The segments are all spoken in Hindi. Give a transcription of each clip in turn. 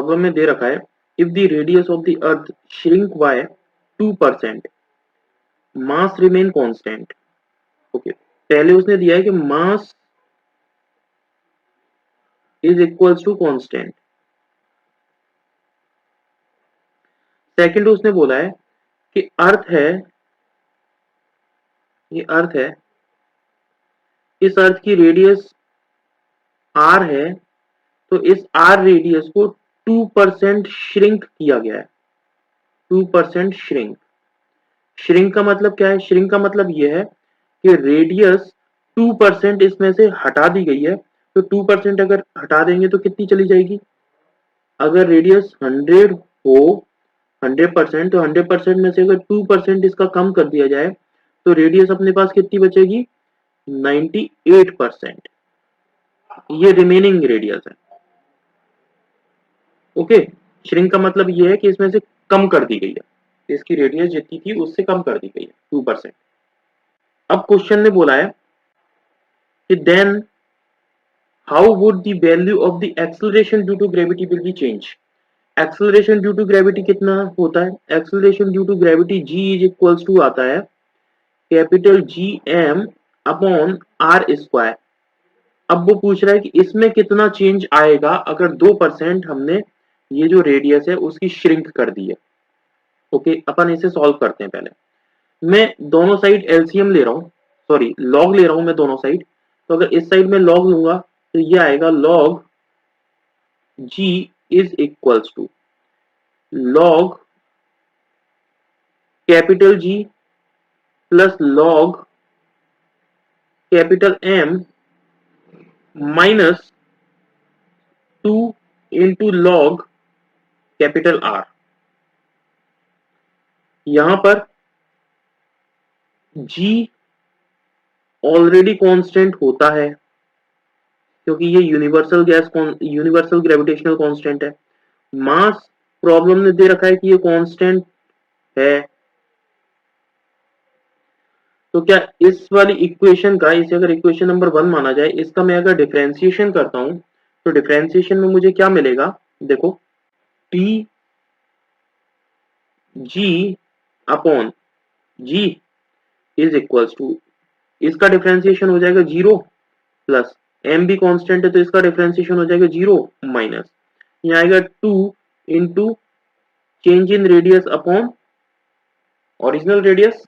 प्रॉब्लम में दे रखा है if the radius of the earth shrink by 2%, mass remain constant. Okay, पहले उसने दिया है कि mass is equals to constant. Second उसने बोला है कि अर्थ है, ये अर्थ है, इस अर्थ की रेडियस r है, तो इस r रेडियस को 2% श्रिंक किया गया है। 2% श्रिंक। श्रिंक का मतलब क्या है? श्रिंक का मतलब यह है कि रेडियस 2% इसमें से हटा दी गई है। तो 2% अगर हटा देंगे तो कितनी चली जाएगी? अगर रेडियस 100 हो, 100%, तो 100% में से अगर 2% इसका कम कर दिया जाए तो रेडियस अपने पास कितनी बचेगी? 98%। ये रिमेनिंग रेडियस है। ओके, श्रिंक का मतलब ये है कि इसमें से कम कर दी गई है, इसकी रेडियस जितनी थी उससे कम कर दी गई है 2%। अब क्वेश्चन ने बोला है कि then how would the value of the acceleration due to gravity will be change. Acceleration due to gravity कितना होता है? Acceleration due to gravity g is equals to आता है capital GM upon r square. अब वो पूछ रहा है कि इसमें कितना चेंज आएगा अगर 2% हमने ये जो रेडियस है उसकी श्रिंक कर दी है। ओके, अपन इसे सॉल्व करते हैं। पहले मैं दोनों साइड एलसीएम ले रहा हूँ, सॉरी लॉग ले रहा हूं मैं दोनों साइड। तो अगर इस साइड में लॉग लूंगा तो ये आएगा log g is equals to log capital G plus log capital M minus 2 into log capital R। यहां पर G ऑलरेडी कांस्टेंट होता है क्योंकि ये यूनिवर्सल ग्रेविटेशनल कांस्टेंट है। मास प्रॉब्लम ने दे रखा है कि ये कांस्टेंट है। तो क्या इस वाली इक्वेशन का, इसे अगर इक्वेशन नंबर 1 माना जाए, इसका मैं अगर डिफरेंशिएशन करता हूं तो डिफरेंशिएशन में मुझे क्या मिलेगा? देखो, D G upon G is equals to, इसका डिफरेंशिएशन हो जाएगा 0 प्लस एम भी कांस्टेंट है तो इसका डिफरेंशिएशन हो जाएगा 0 माइनस, यहाँ आएगा 2 into change in radius upon original radius.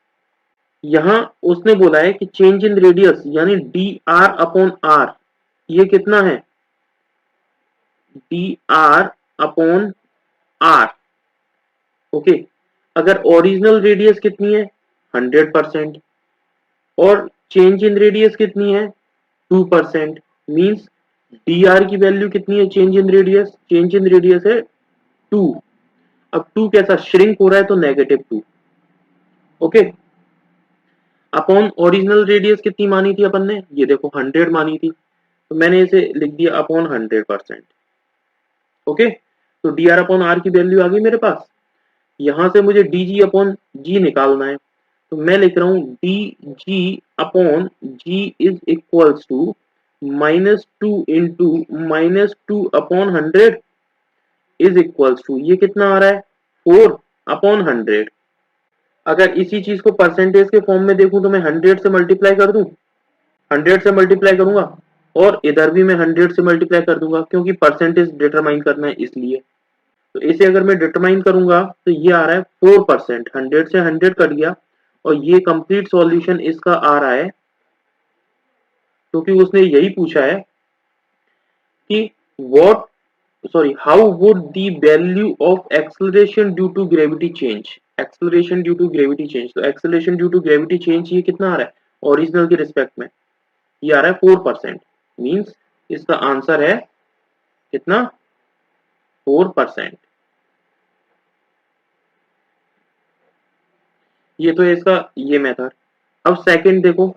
यहां उसने बोला है कि चेंज इन रेडियस यानी डी आर अपॉन आर, ये कितना है? D R upon R. Okay, अगर ओरिजिनल रेडियस कितनी है? 100%, और चेंज इन रेडियस कितनी है? 2%। मींस डी आर की वैल्यू कितनी है? Change in radius, change in radius है 2। अब 2 कैसा श्रिंक हो रहा है? तो -2। ओके, अपॉन ओरिजिनल रेडियस कितनी मानी थी अपन ने? ये देखो 100 मानी थी, तो मैंने इसे लिख दिया अपॉन 100%। ओके, तो डी आर अपॉन आर की वैल्यू आ गई मेरे पास। यहां से मुझे डी जी अपॉन जी निकालना है, तो मैं लिख रहा हूं D G upon G is equals to -2 into -2 upon 100 is equals to, ये कितना आ रहा है? 4 अपॉन 100। अगर इसी चीज को परसेंटेज के फॉर्म में देखूं तो मैं 100 से मल्टीप्लाई कर दूं, 100 से मल्टीप्लाई करूंगा, और इधर भी मैं 100 से मल्टीप्लाई कर दूंगा क्योंकि परसेंटेज डिटरमाइन करना है इसलिए। तो इसे अगर मैं डिटरमाइन करूंगा तो ये आ रहा है 4%, 100 से 100 कट गया, और ये कंप्लीट सॉल्यूशन इसका आ रहा है, क्योंकि उसने यही पूछा है कि what, sorry, how would the value of acceleration due to gravity change. Acceleration due to gravity change, तो acceleration due to gravity change ये कितना आ रहा है ओरिजिनल के रिस्पेक्ट में? ये आ रहा है 4%। मींस इसका आंसर है कितना? 4%। ये तो है इसका ये मेथड। अब सेकंड देखो,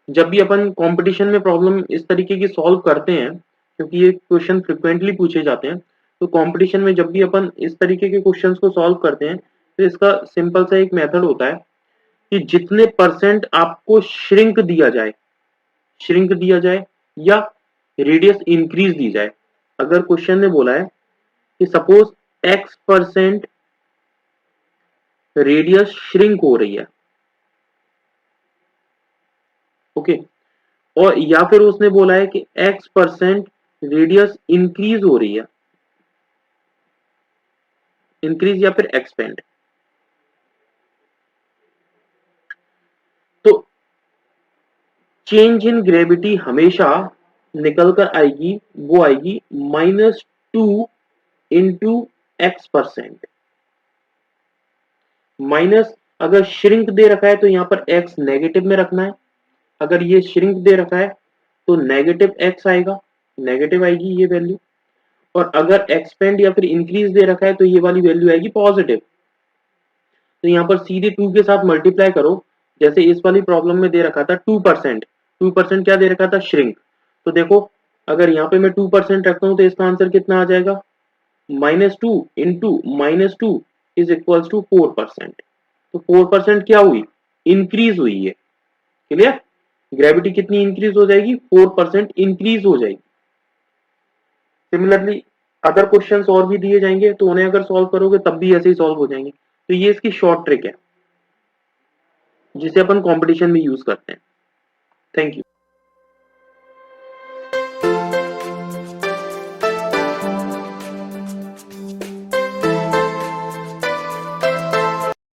जब भी अपन कंपटीशन में प्रॉब्लम इस तरीके की सॉल्व करते हैं, क्योंकि ये क्वेश्चन फ्रिक्वेंटली पूछे जाते हैं, तो कंपटीशन में जब भी अपन इस तरीके के क्वेश्चंस को सॉल्व करते हैं तो इसका सिंपल सा एक मेथड होता है कि जितने परसेंट आपको श्रिंक दिया जाए, श्रिंक दिया जाए या रेडियस इंक्रीज दी जाए, अगर क्वेश्चन ने बोला है कि सपोज x% रेडियस श्रिंक हो रही है, ओके, और या फिर उसने बोला है कि x% रेडियस इंक्रीज हो रही है, इंक्रीज या फिर एक्सपेंड, तो चेंज इन ग्रेविटी हमेशा निकल कर आएगी, वो आएगी -2 इंटू x%। माइनस अगर श्रिंक दे रखा है तो यहां पर x नेगेटिव में रखना है, अगर ये श्रिंक दे रखा है तो नेगेटिव x आएगा, नेगेटिव आएगी ये वैल्यू, और अगर एक्सपेंड या फिर इंक्रीज दे रखा है तो ये वाली वैल्यू आएगी पॉजिटिव। तो यहाँ पर सीधे 2 के साथ मल्टीप्लाई करो, जैसे इस वाली प्रॉब्लम में दे रखा था 2%, 2% क्या दे रखा था, श्रिंक। तो देखो अगर यहाँ पे मैं 2% रखता हूँ तो इसका आंसर कितना आ जाएगा, -2 इंटू -2 इज इक्वल्स टू 4%। तो 4% क्या हुई, इंक्रीज हुई है, क्लियर। ग्रेविटी कितनी इंक्रीज हो जाएगी, 4% इंक्रीज हो जाएगी। सिमिलरली अदर क्वेश्चंस और भी दिए जाएंगे तो उन्हें अगर सॉल्व करोगे तब भी ऐसे ही सॉल्व हो जाएंगे। तो ये इसकी शॉर्ट ट्रिक है जिसे अपन कंपटीशन में यूज करते हैं। Thank you.